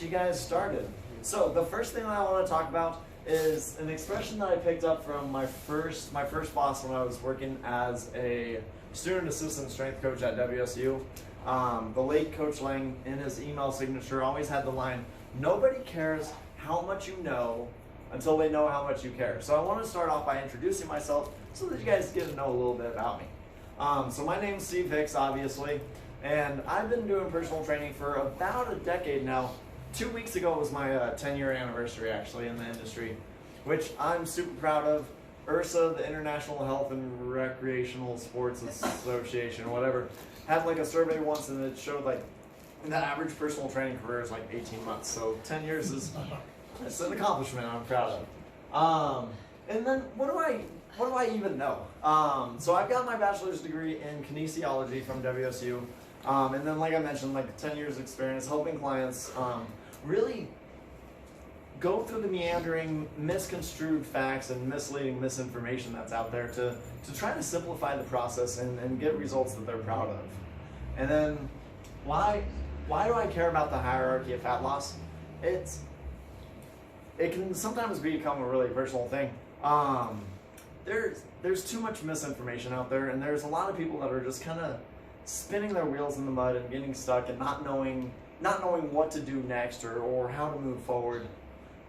you guys started. So the first thing I want to talk about is an expression that I picked up from my first boss when I was working as a student assistant strength coach at WSU. The late Coach Lang, in his email signature, always had the line, "Nobody cares how much you know until they know how much you care." So I want to start off by introducing myself so that you guys get to know a little bit about me. So my name's Steve Hicks, obviously, and I've been doing personal training for about a decade now. 2 weeks ago was my 10-year anniversary, actually, in the industry, which I'm super proud of. IHRSA, the International Health and Recreational Sports Association, or whatever, had like a survey once, and it showed like the average personal training career is like 18 months. So 10 years is it's an accomplishment I'm proud of. And then what do I even know? So I've got my bachelor's degree in kinesiology from WSU. And then, like I mentioned, like 10 years experience helping clients really go through the meandering, misconstrued facts and misleading misinformation that's out there to try to simplify the process and get results that they're proud of. And then, why do I care about the hierarchy of fat loss? It can sometimes become a really personal thing. There's too much misinformation out there, and there's a lot of people that are just kind of spinning their wheels in the mud and getting stuck and not knowing what to do next or how to move forward.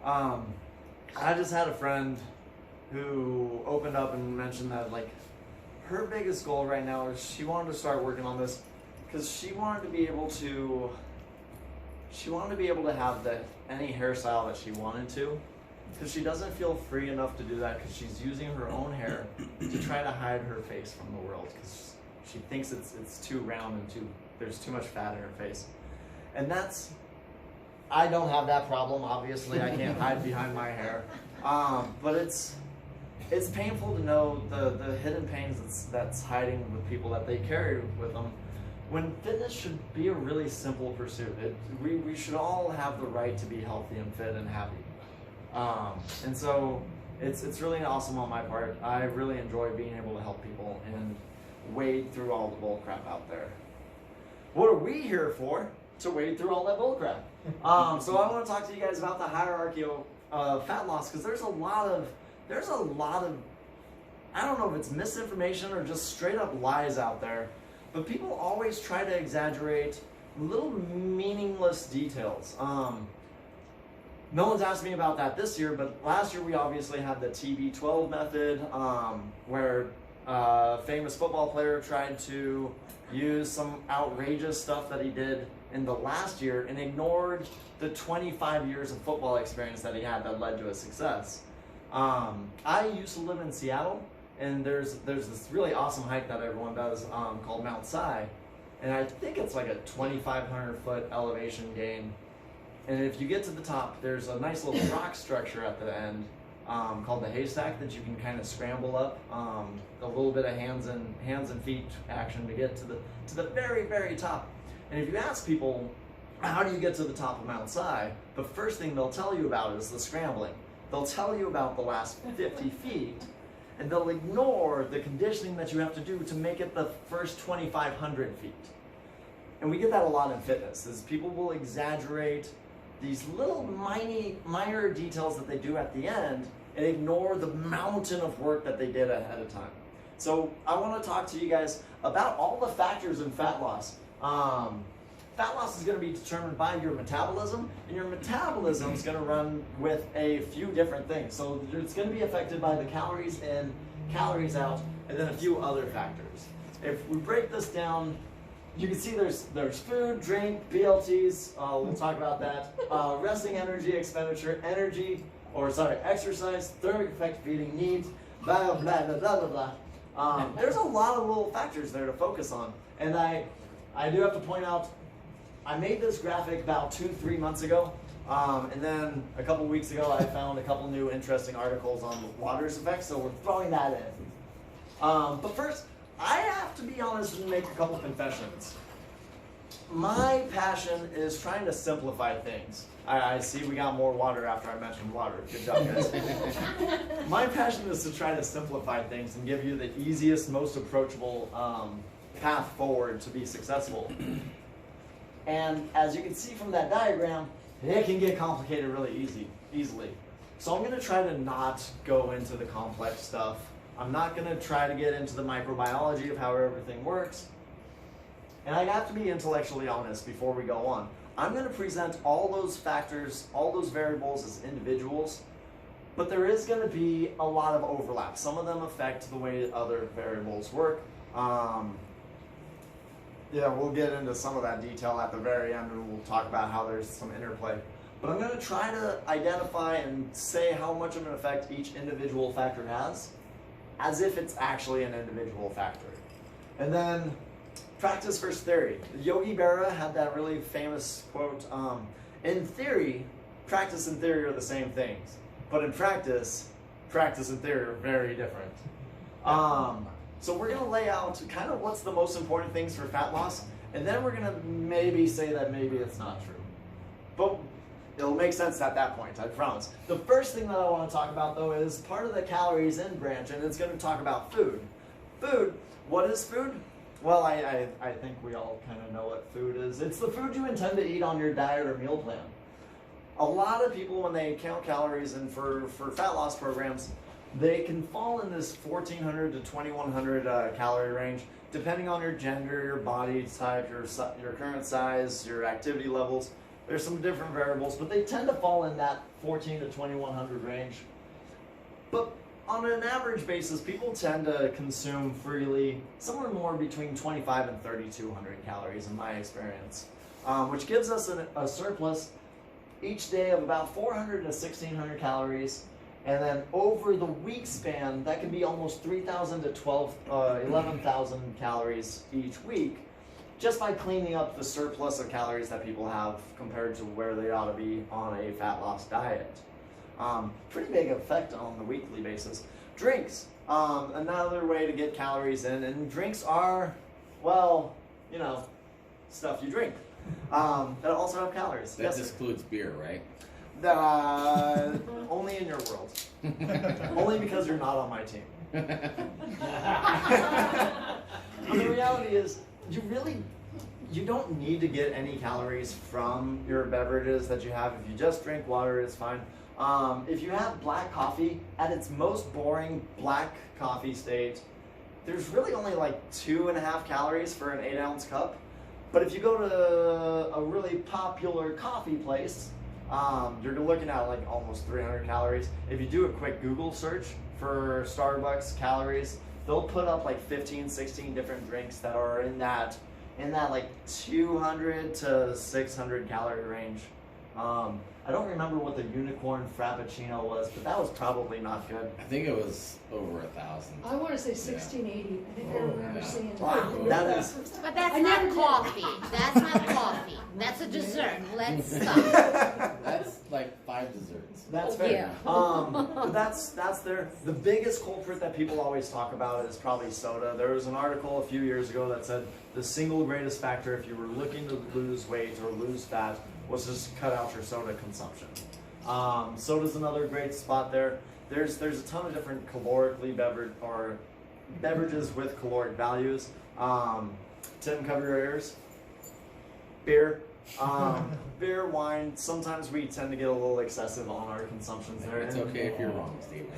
I just had a friend who opened up and mentioned that like her biggest goal right now is she wanted to start working on this because she wanted to be able to have any hairstyle that she wanted to, because she doesn't feel free enough to do that because she's using her own hair to try to hide her face from the world because she thinks it's too round and there's too much fat in her face. And I don't have that problem, obviously. I can't hide behind my hair. But it's painful to know the hidden pains that's hiding with people that they carry with them, when fitness should be a really simple pursuit. We should all have the right to be healthy and fit and happy. And so it's really awesome on my part. I really enjoy being able to help people and wade through all the bull crap out there. What are we here for? To wade through all that bull crap. So I want to talk to you guys about the hierarchy of fat loss, because there's a lot of I don't know if it's misinformation or just straight up lies out there, but people always try to exaggerate little meaningless details. No one's asked me about that this year, but last year we obviously had the TB12 method, where a famous football player tried to use some outrageous stuff that he did in the last year and ignored the 25 years of football experience that he had that led to his success. I used to live in Seattle, and there's this really awesome hike that everyone does called Mount Si, and I think it's like a 2,500 foot elevation gain. And if you get to the top, there's a nice little rock structure at the end called the haystack that you can kind of scramble up, a little bit of hands and feet action to get to the very, very top. And if you ask people, how do you get to the top of Mount Si, the first thing they'll tell you about is the scrambling. They'll tell you about the last 50 feet, and they'll ignore the conditioning that you have to do to make it the first 2,500 feet. And we get that a lot in fitness, is people will exaggerate these little minor details that they do at the end and ignore the mountain of work that they did ahead of time. So I want to talk to you guys about all the factors in fat loss. Fat loss is going to be determined by your metabolism, and your metabolism is going to run with a few different things. So it's going to be affected by the calories in, calories out, and then a few other factors. If we break this down, you can see there's food, drink, BLTs, we'll talk about that, resting energy expenditure, exercise, thermic effect, feeding needs, blah, blah, blah, blah, blah, blah. There's a lot of little factors there to focus on. And I do have to point out, I made this graphic about 2-3 months ago, and then a couple weeks ago I found a couple new interesting articles on water's effects, so we're throwing that in. But first, I have to be honest and make a couple confessions. My passion is trying to simplify things. I see we got more water after I mentioned water. Good job, guys. My passion is to try to simplify things and give you the easiest, most approachable path forward to be successful. And as you can see from that diagram, it can get complicated really easily. So I'm gonna try to not go into the complex stuff. I'm not gonna try to get into the microbiology of how everything works. And I have to be intellectually honest before we go on. I'm gonna present all those factors, all those variables as individuals, but there is gonna be a lot of overlap. Some of them affect the way other variables work. Yeah, we'll get into some of that detail at the very end, and we'll talk about how there's some interplay. But I'm going to try to identify and say how much of an effect each individual factor has, as if it's actually an individual factor. And then practice versus theory. Yogi Berra had that really famous quote, in theory, practice and theory are the same things, but in practice and theory are very different. So we're going to lay out kind of what's the most important things for fat loss, and then we're going to maybe say that maybe it's not true. But it'll make sense at that point, I promise. The first thing that I want to talk about, though, is part of the calories in branch, and it's going to talk about food. Food, what is food? Well, I think we all kind of know what food is. It's the food you intend to eat on your diet or meal plan. A lot of people, when they count calories and for fat loss programs, they can fall in this 1,400 to 2,100 calorie range, depending on your gender, your body type, your current size, your activity levels. There's some different variables, but they tend to fall in that 1,400 to 2,100 range. But on an average basis, people tend to consume freely somewhere more between 2,500 and 3,200 calories in my experience, which gives us a surplus each day of about 400 to 1,600 calories. And then over the week span, that can be almost 3,000 to 11,000 calories each week, just by cleaning up the surplus of calories that people have compared to where they ought to be on a fat loss diet. Pretty big effect on the weekly basis. Drinks, another way to get calories in, and drinks are, well, you know, stuff you drink that also have calories. That yes, excludes beer, right? Only in your world. Only because you're not on my team. But the reality is, you don't need to get any calories from your beverages that you have. If you just drink water, it's fine. If you have black coffee, at its most boring black coffee state, there's really only like 2.5 calories for an 8-ounce cup. But if you go to a really popular coffee place, you're looking at like almost 300 calories. If you do a quick Google search for Starbucks calories, they'll put up like 15, 16 different drinks that are in that like 200 to 600 calorie range. I don't remember what the unicorn frappuccino was, but that was probably not good. I think it was over 1,000. I want to say 1680. I think I remember seeing it. Wow, that is. But that's I not never did. coffee. That's not coffee. That's a dessert. Let's stop. That's like 5 desserts. That's fair. Yeah. But that's the biggest culprit that people always talk about is probably soda. There was an article a few years ago that said the single greatest factor if you were looking to lose weight or lose fat was just cut out your soda consumption. Soda's another great spot there. There's a ton of different calorically beverages with caloric values. Tim, cover your ears. Beer. Beer, wine, sometimes we tend to get a little excessive on our consumptions there. It's okay if you're wrong, Stephen.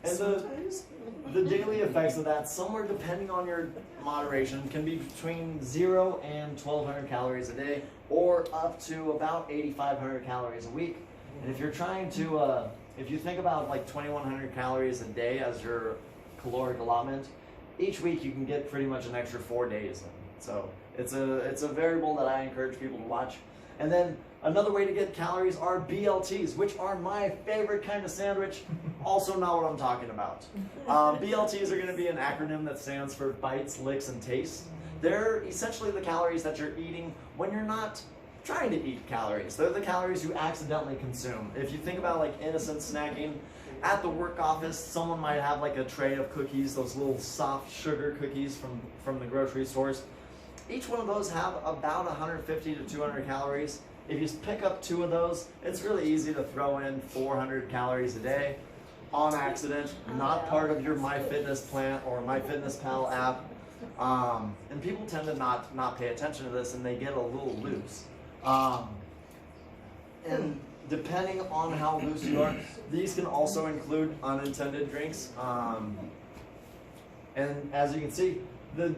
And the daily effects of that, somewhere depending on your moderation, can be between 0 and 1,200 calories a day, or up to about 8,500 calories a week. And if you're trying to, if you think about like 2,100 calories a day as your caloric allotment, each week you can get pretty much an extra 4 days in. So it's a variable that I encourage people to watch. And then another way to get calories are BLTs, which are my favorite kind of sandwich. Also not what I'm talking about. BLTs are going to be an acronym that stands for bites, licks, and tastes. They're essentially the calories that you're eating when you're not trying to eat calories. They're the calories you accidentally consume. If you think about like innocent snacking, at the work office, someone might have like a tray of cookies, those little soft sugar cookies from the grocery stores. Each one of those have about 150 to 200 calories. If you pick up 2 of those, it's really easy to throw in 400 calories a day on accident, not part of your MyFitnessPal or MyFitnessPal app. And people tend to not pay attention to this, and they get a little loose. And depending on how loose you are, these can also include unintended drinks. And as you can see, the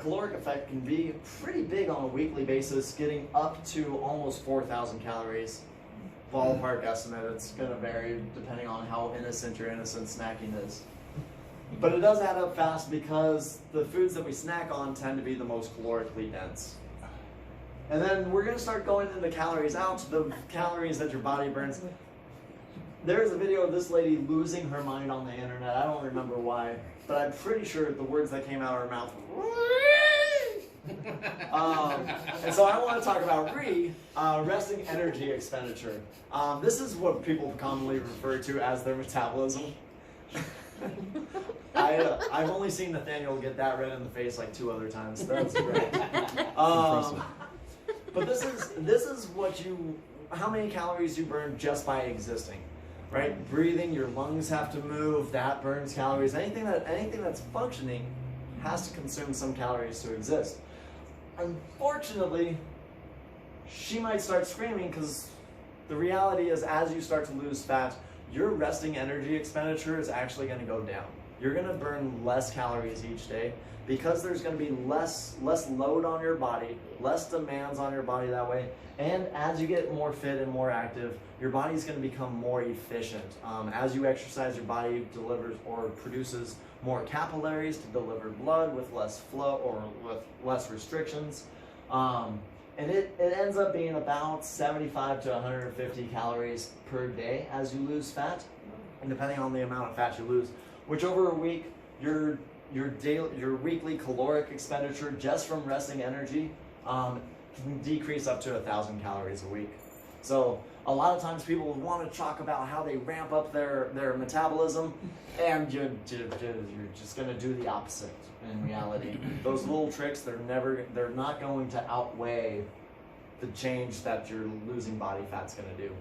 caloric effect can be pretty big on a weekly basis, getting up to almost 4,000 calories. Ballpark estimate, it's going to vary depending on how innocent your innocent snacking is. But it does add up fast because the foods that we snack on tend to be the most calorically dense. And then we're going to start going into calories out, the calories that your body burns. There's a video of this lady losing her mind on the internet. I don't remember why, but I'm pretty sure the words that came out of her mouth were and so I want to talk about resting energy expenditure. This is what people commonly refer to as their metabolism. I've only seen Nathaniel get that red in the face like 2 other times. That's great. But this is how many calories you burn just by existing, right? Breathing, your lungs have to move, that burns calories. Anything that's functioning has to consume some calories to exist. Unfortunately, she might start screaming because the reality is as you start to lose fat, your resting energy expenditure is actually going to go down. You're going to burn less calories each day because there's going to be less load on your body, less demands on your body that way. And as you get more fit and more active, your body's going to become more efficient. As you exercise, your body delivers or produces more capillaries to deliver blood with less flow or with less restrictions. And it ends up being about 75 to 150 calories per day as you lose fat, and depending on the amount of fat you lose, which over a week, your weekly caloric expenditure just from resting energy can decrease up to 1,000 calories a week. So a lot of times people want to talk about how they ramp up their metabolism, and you're just going to do the opposite in reality. Those little tricks, they're not going to outweigh the change that your losing body fat's going to do.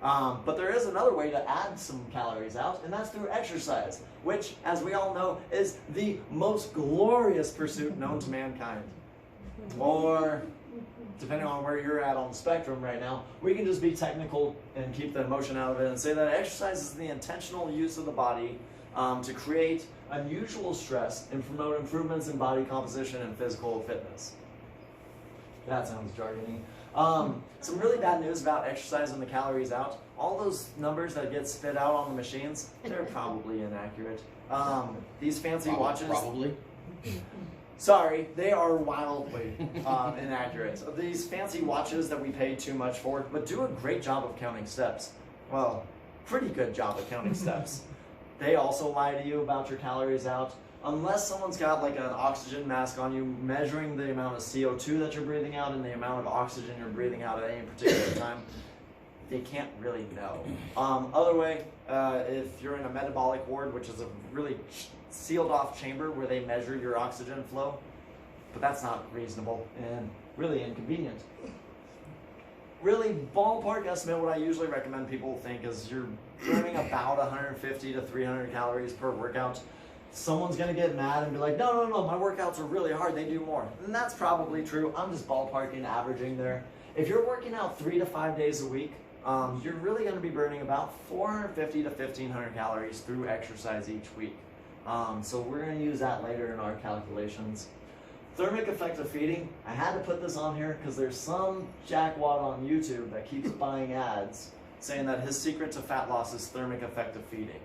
But there is another way to add some calories out, and that's through exercise, which, as we all know, is the most glorious pursuit known to mankind. Or, depending on where you're at on the spectrum right now, we can just be technical and keep the emotion out of it and say that exercise is the intentional use of the body to create unusual stress and promote improvements in body composition and physical fitness. That sounds jargony. Some really bad news about exercise and the calories out. All those numbers that get spit out on the machines, they're probably inaccurate. These fancy watches... Probably. Sorry, they are wildly inaccurate. These fancy watches that we pay too much for, but do a great job of counting steps. Well, pretty good job of counting steps. They also lie to you about your calories out. Unless someone's got like an oxygen mask on you, measuring the amount of CO2 that you're breathing out and the amount of oxygen you're breathing out at any particular time, they can't really know. Other way, if you're in a metabolic ward, which is a really sealed off chamber where they measure your oxygen flow, but that's not reasonable and really inconvenient. Really, ballpark estimate, what I usually recommend people think is you're burning about 150 to 300 calories per workout. Someone's gonna get mad and be like, no, my workouts are really hard, they do more. And that's probably true. I'm just ballparking, averaging there. If you're working out 3 to 5 days a week, you're really gonna be burning about 450 to 1,500 calories through exercise each week. So we're gonna use that later in our calculations. Thermic effect of feeding, I had to put this on here because there's some jackwad on YouTube that keeps buying ads saying that his secret to fat loss is thermic effect of feeding.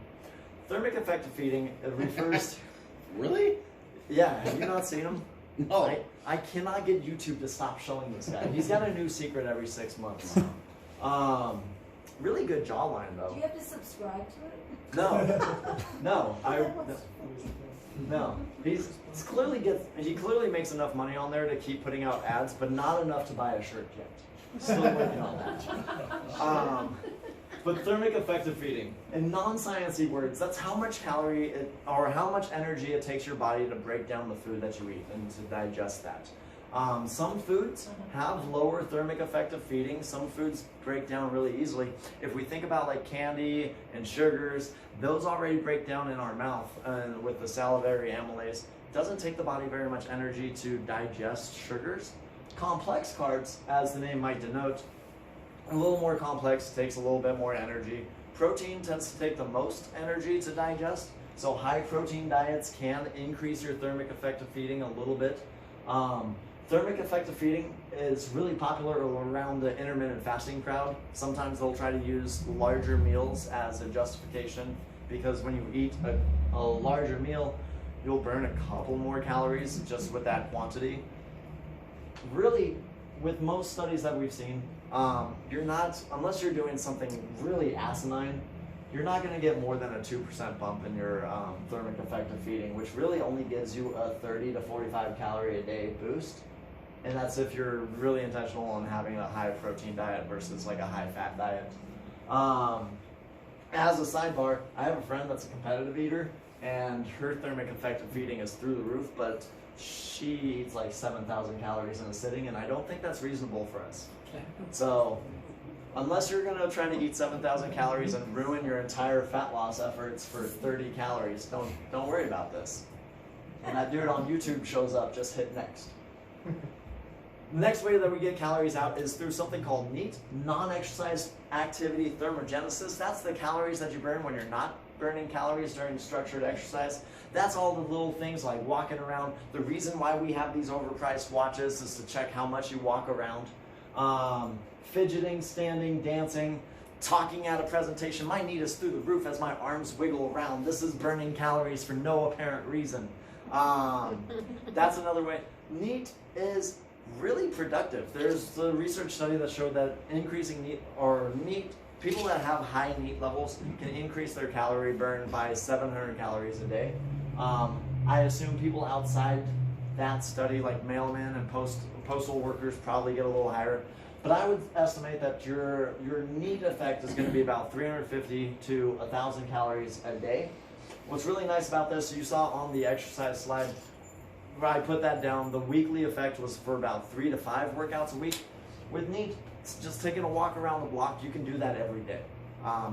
Thermic effect of feeding, it refers to... Really? Yeah, have you not seen him? No. I cannot get YouTube to stop showing this guy. He's got a new secret every 6 months. Really good jawline though. Do you have to subscribe to it? No. No. He clearly makes enough money on there to keep putting out ads, but not enough to buy a shirt yet. Still working on that. But thermic effect of feeding, in non-sciencey words, that's how much how much energy it takes your body to break down the food that you eat and to digest that. Some foods have lower thermic effect of feeding. Some foods break down really easily. If we think about like candy and sugars, those already break down in our mouth with the salivary amylase doesn't take the body very much energy to digest sugars. Complex carbs, as the name might denote, a little more complex, takes a little bit more energy. Protein tends to take the most energy to digest, so high protein diets can increase your thermic effective feeding a little bit. Thermic effective feeding is really popular around the intermittent fasting crowd. Sometimes they'll try to use larger meals as a justification, because when you eat a larger meal, you'll burn a couple more calories just with that quantity. Really, with most studies that we've seen, you're not, unless you're doing something really asinine, you're not going to get more than a 2% bump in your thermic effective feeding, which really only gives you a 30 to 45 calorie a day boost. And that's if you're really intentional on having a high protein diet versus like a high fat diet. As a sidebar, I have a friend that's a competitive eater, and her thermic effective feeding is through the roof, but she eats like 7,000 calories in a sitting, and I don't think that's reasonable for us. So, unless you're gonna try to eat 7,000 calories and ruin your entire fat loss efforts for 30 calories, don't worry about this. And that dude on YouTube shows up, just hit next. The next way that we get calories out is through something called NEAT, non-exercise activity thermogenesis. That's the calories that you burn when you're not burning calories during structured exercise. That's all the little things like walking around. The reason why we have these overpriced watches is to check how much you walk around. Fidgeting, standing, dancing, talking at a presentation. My NEAT is through the roof as my arms wiggle around. This is burning calories for no apparent reason. That's another way. NEAT is really productive. There's the research study that showed that increasing NEAT, people that have high NEAT levels can increase their calorie burn by 700 calories a day. I assume people outside that study, like mailmen and postal workers, probably get a little higher. But I would estimate that your NEAT effect is going to be about 350 to 1,000 calories a day. What's really nice about this, you saw on the exercise slide, where I put that down, the weekly effect was for about 3 to 5 workouts a week. With NEAT, it's just taking a walk around the block, you can do that every day.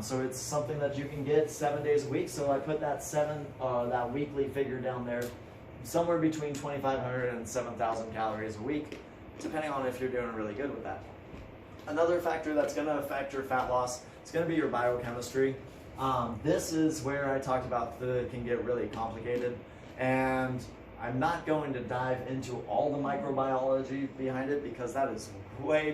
So it's something that you can get 7 days a week. So I put that weekly figure down there, somewhere between 2,500 and 7,000 calories a week, depending on if you're doing really good with that. Another factor that's going to affect your fat loss is going to be your biochemistry. This is where I talked about that it can get really complicated, and I'm not going to dive into all the microbiology behind it because that is way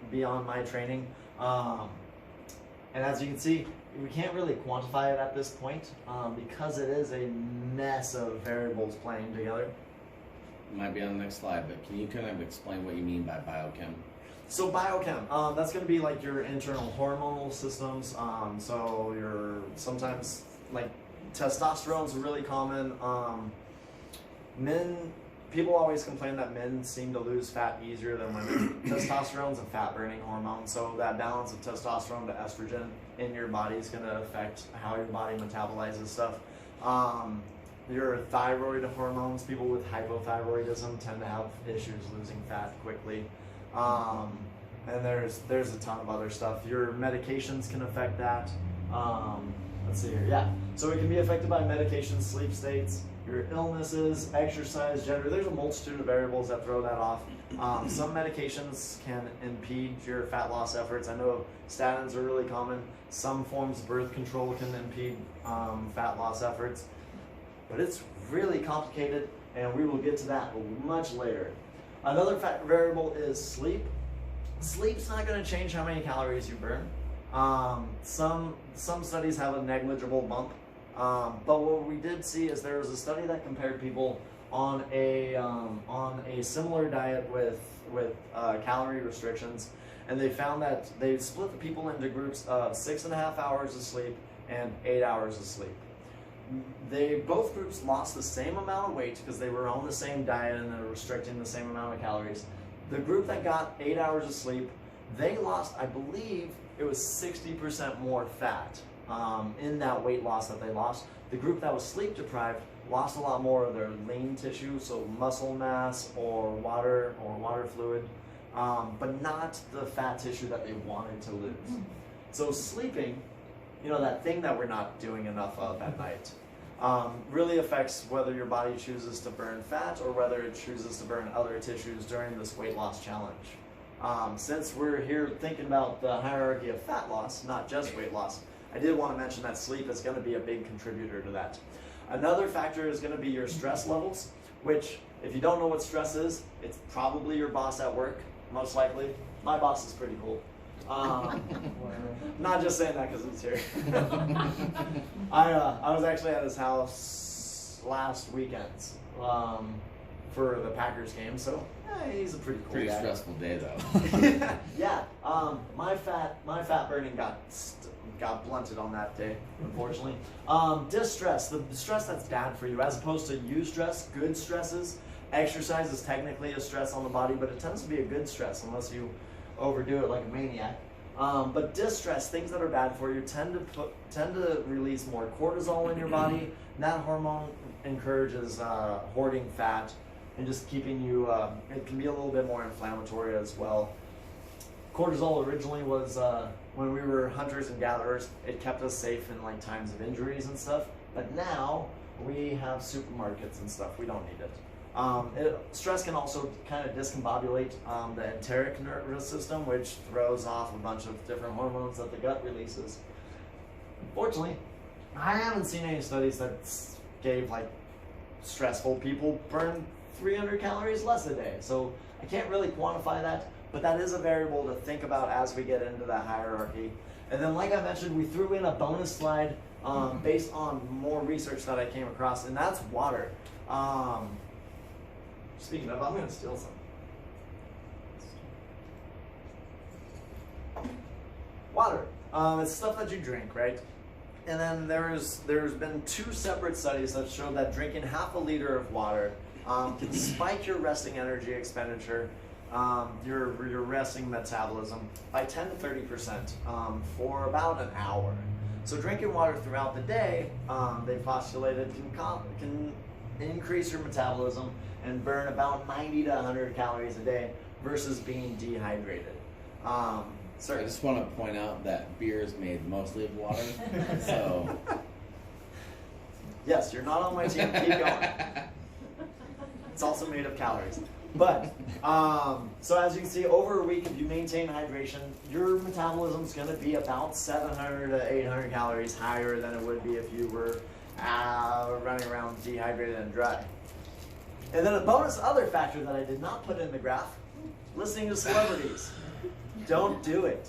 beyond my training. And as you can see, we can't really quantify it at this point because it is a mess of variables playing together. Might be on the next slide, but can you kind of explain what you mean by biochem? So biochem, that's going to be like your internal hormonal systems. So sometimes like testosterone's really common. People always complain that men seem to lose fat easier than women. Testosterone's a fat burning hormone, so that balance of testosterone to estrogen in your body is going to affect how your body metabolizes stuff. Your thyroid hormones, people with hypothyroidism tend to have issues losing fat quickly. And there's a ton of other stuff. Your medications can affect that. Let's see here, yeah. So it can be affected by medications, sleep states, your illnesses, exercise, gender. There's a multitude of variables that throw that off. Some medications can impede your fat loss efforts. I know statins are really common. Some forms of birth control can impede fat loss efforts. But it's really complicated, and we will get to that much later. Another variable is sleep. Sleep's not going to change how many calories you burn. Some studies have a negligible bump. But what we did see is there was a study that compared people on a similar diet with calorie restrictions, and they found that they split the people into groups of 6.5 hours of sleep and 8 hours of sleep. Both groups lost the same amount of weight because they were on the same diet and they were restricting the same amount of calories. The group that got 8 hours of sleep, they lost, I believe, it was 60% more fat in that weight loss that they lost. The group that was sleep deprived lost a lot more of their lean tissue, so muscle mass or water fluid, but not the fat tissue that they wanted to lose. So sleeping, that thing that we're not doing enough of at night, really affects whether your body chooses to burn fat or whether it chooses to burn other tissues during this weight loss challenge. Since we're here thinking about the hierarchy of fat loss, not just weight loss, I did want to mention that sleep is going to be a big contributor to that. Another factor is going to be your stress levels, which, if you don't know what stress is, it's probably your boss at work, most likely. My boss is pretty cool. Not just saying that because he's here. I was actually at his house last weekend for the Packers game, so he's a pretty cool Pretty guy. stressful day though. Yeah, my fat burning got blunted on that day, unfortunately. Distress, the stress that's bad for you, as opposed to eustress, good stresses. Exercise is technically a stress on the body, but it tends to be a good stress unless you overdo it like a maniac. But distress, things that are bad for you, tend to release more cortisol in your body. And that hormone encourages hoarding fat and just keeping you. It can be a little bit more inflammatory as well. Cortisol originally was when we were hunters and gatherers. It kept us safe in like times of injuries and stuff. But now we have supermarkets and stuff. We don't need it. Stress can also kind of discombobulate the enteric nervous system, which throws off a bunch of different hormones that the gut releases. Unfortunately, I haven't seen any studies that gave like stressful people burn 300 calories less a day. So I can't really quantify that, but that is a variable to think about as we get into that hierarchy. And then, like I mentioned, we threw in a bonus slide based on more research that I came across, and that's water. Speaking of, I'm going to steal some. Water. It's stuff that you drink, right? And then there's been 2 separate studies that show that drinking half a liter of water can spike your resting energy expenditure, your resting metabolism by 10 to 30% for about an hour. So drinking water throughout the day, they postulated, can increase your metabolism and burn about 90 to 100 calories a day versus being dehydrated. I just want to point out that beer is made mostly of water, so... Yes, you're not on my team, keep going. It's also made of calories. But, so as you can see, over a week, if you maintain hydration, your metabolism is going to be about 700 to 800 calories higher than it would be if you were running around dehydrated and dry. And then a bonus other factor that I did not put in the graph, listening to celebrities. Don't do it.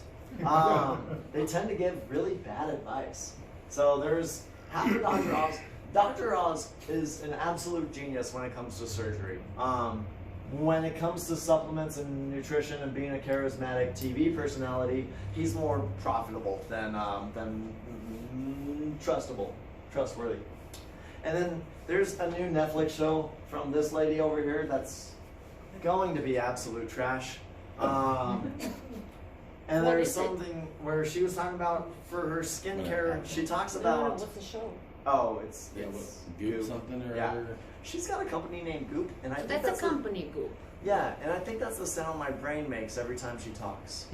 They tend to give really bad advice. So there's after Dr. Oz. Dr. Oz is an absolute genius when it comes to surgery. When it comes to supplements and nutrition and being a charismatic TV personality, he's more profitable than trustworthy. And then there's a new Netflix show from this lady over here that's going to be absolute trash. And What there's is it? something where she was talking about for her skincare. She talks No, about what's the show? it's Goop something or Yeah. other? She's got a company named Goop, and I think That's that's a company group. yeah, and I think that's the sound my brain makes every time she talks.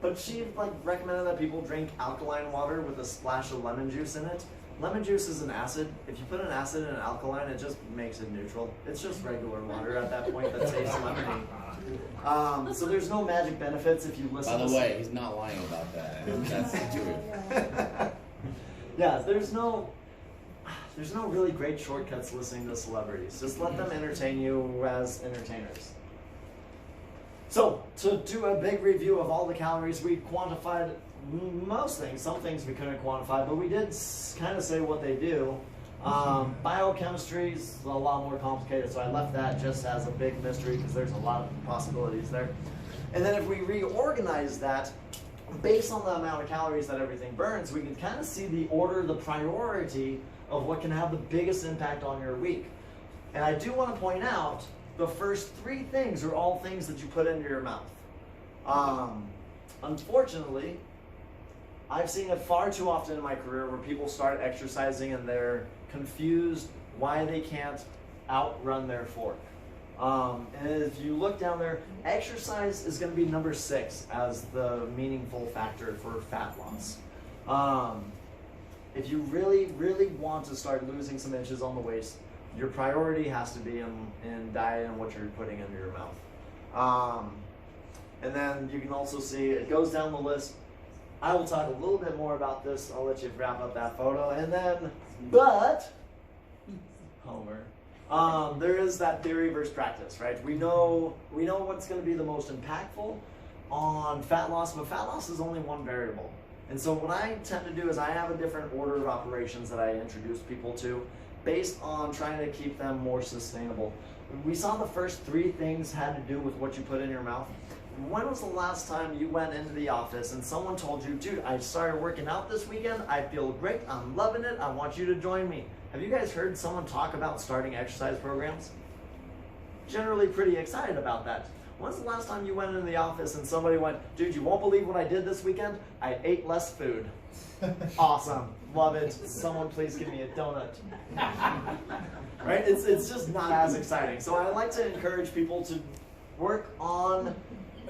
But she like recommended that people drink alkaline water with a splash of lemon juice in it. Lemon juice is an acid. If you put an acid in an alkaline, it just makes it neutral. It's just regular water at that point that tastes lemony. So there's no magic benefits if you listen. By the to way, he's not lying about that. That's the truth. Yeah, there's no really great shortcuts listening to celebrities. Just let them entertain you as entertainers. So, to do a big review of all the calories, we quantified most things. Some things we couldn't quantify, but we did kind of say what they do. Biochemistry is a lot more complicated, so I left that just as a big mystery because there's a lot of possibilities there. And then if we reorganize that, based on the amount of calories that everything burns, we can kind of see the order, the priority of what can have the biggest impact on your week. And I do want to point out, the first 3 things are all things that you put into your mouth. Unfortunately, I've seen it far too often in my career where people start exercising and they're confused why they can't outrun their fork. And if you look down there, exercise is going to be number 6 as the meaningful factor for fat loss. if you really, really want to start losing some inches on the waist, your priority has to be in diet and what you're putting into your mouth. And then you can also see it goes down the list. I will talk a little bit more about this. I'll let you wrap up that photo. And then, but, Homer, there is that theory versus practice, right? We know what's going to be the most impactful on fat loss, but fat loss is only one variable. And so what I tend to do is I have a different order of operations that I introduce people to based on trying to keep them more sustainable. We saw the first 3 things had to do with what you put in your mouth. When was the last time you went into the office and someone told you, dude, I started working out this weekend, I feel great, I'm loving it, I want you to join me? Have you guys heard someone talk about starting exercise programs? Generally pretty excited about that. When's the last time you went into the office and somebody went, dude, you won't believe what I did this weekend? I ate less food. Awesome, love it. Someone please give me a donut. Right? It's just not as exciting. So I like to encourage people to work on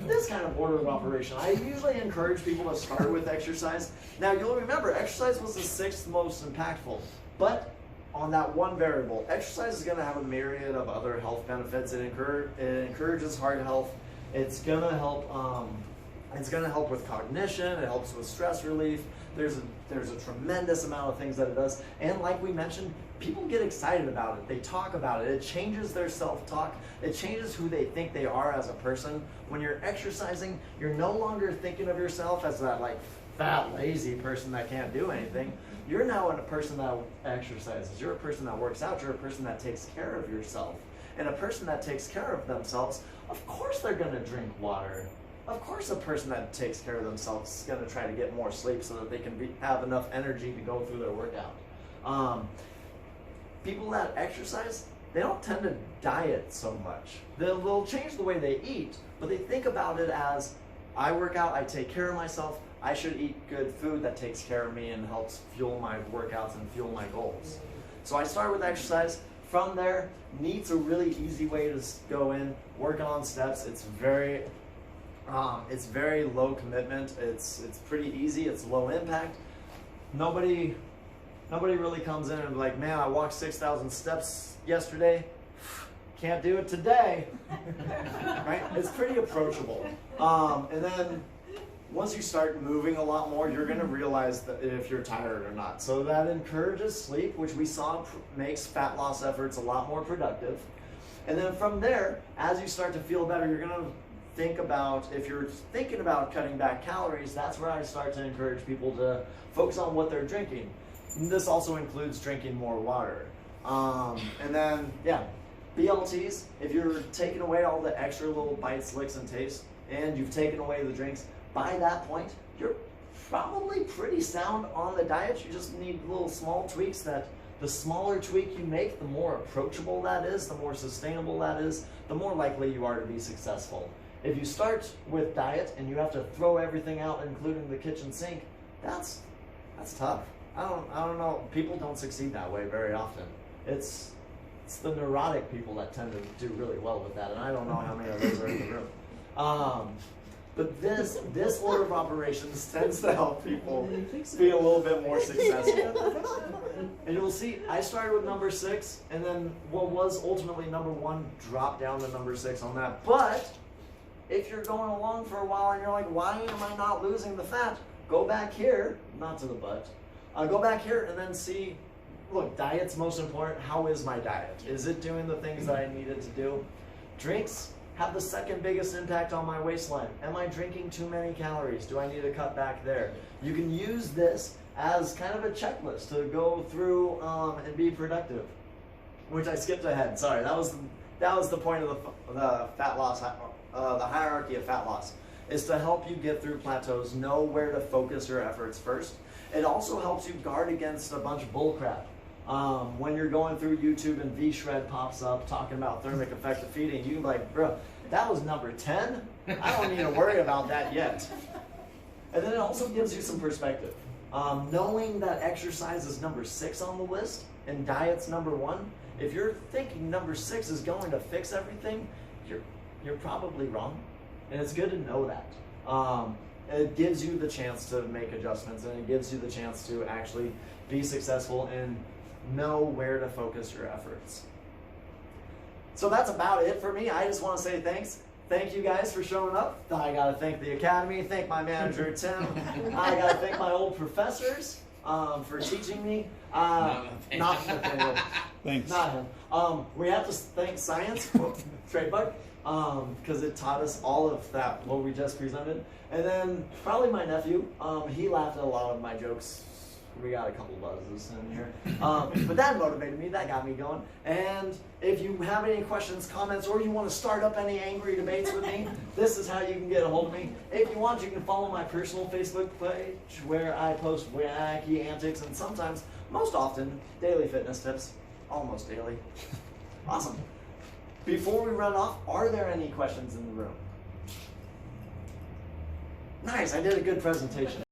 this kind of order of operation. I usually encourage people to start with exercise. Now you'll remember, exercise was the 6th most impactful, but on that one variable, exercise is going to have a myriad of other health benefits. It encourages heart health. It's going to help. It's going to help with cognition. It helps with stress relief. There's a tremendous amount of things that it does. And like we mentioned, people get excited about it. They talk about it. It changes their self-talk. It changes who they think they are as a person. When you're exercising, you're no longer thinking of yourself as that like fat, lazy person that can't do anything. You're now a person that exercises. You're a person that works out. You're a person that takes care of yourself. And a person that takes care of themselves, of course they're going to drink water. Of course a person that takes care of themselves is going to try to get more sleep so that they can have enough energy to go through their workout. People that exercise, they don't tend to diet so much. They'll change the way they eat, but they think about it as, I work out, I take care of myself, I should eat good food that takes care of me and helps fuel my workouts and fuel my goals. So I start with exercise. From there, NEAT's a really easy way to go in, working on steps. It's very low commitment. It's pretty easy. It's low impact. Nobody really comes in and be like, man, I walked 6,000 steps yesterday. Can't do it today. Right? It's pretty approachable. And then once you start moving a lot more, you're going to realize that if you're tired or not. So that encourages sleep, which we saw makes fat loss efforts a lot more productive. And then from there, as you start to feel better, you're going to think about, if you're thinking about cutting back calories, that's where I start to encourage people to focus on what they're drinking. And this also includes drinking more water. And then, yeah, BLTs, if you're taking away all the extra little bites, licks, and tastes, and you've taken away the drinks, by that point, you're probably pretty sound on the diet. You just need little small tweaks that the smaller tweak you make, the more approachable that is, the more sustainable that is, the more likely you are to be successful. If you start with diet and you have to throw everything out, including the kitchen sink, that's tough. I don't know. People don't succeed that way very often. It's the neurotic people that tend to do really well with that, and I don't know how many of those are in the room. But this order of operations tends to help people be a little bit more successful. And you'll see, I started with number 6, and then what was ultimately number 1 dropped down to number 6 on that. But if you're going along for a while and you're like, why am I not losing the fat? Go back here, not to the butt. Go back here and then see, look, diet's most important. How is my diet? Is it doing the things that I needed to do? Drinks have the second biggest impact on my waistline. Am I drinking too many calories? Do I need to cut back there? You can use this as kind of a checklist to go through and be productive, which I skipped ahead. Sorry, that was the point of the fat loss, the hierarchy of fat loss, is to help you get through plateaus, know where to focus your efforts first. It also helps you guard against a bunch of bullcrap. When you're going through YouTube and V-Shred pops up talking about thermic effective feeding, you can be like, bro, that was number 10? I don't need to worry about that yet. And then it also gives you some perspective. Knowing that exercise is number 6 on the list and diet's number 1, if you're thinking number 6 is going to fix everything, you're probably wrong. And it's good to know that. it gives you the chance to make adjustments, and it gives you the chance to actually be successful and know where to focus your efforts. So that's about it for me. I just want to say thanks. Thank you guys for showing up. I gotta thank the Academy, thank my manager Tim. I gotta thank my old professors for teaching me. Not Nathaniel. Thanks. Not him. We have to thank science, trademark, because it taught us all of that, what we just presented. And then probably my nephew, he laughed at a lot of my jokes. We got a couple buzzes in here. But that motivated me, that got me going. And if you have any questions, comments, or you want to start up any angry debates with me, this is how you can get a hold of me. If you want, you can follow my personal Facebook page where I post wacky antics and sometimes, most often, daily fitness tips. Almost daily. Awesome. Before we run off, are there any questions in the room? Nice, I did a good presentation.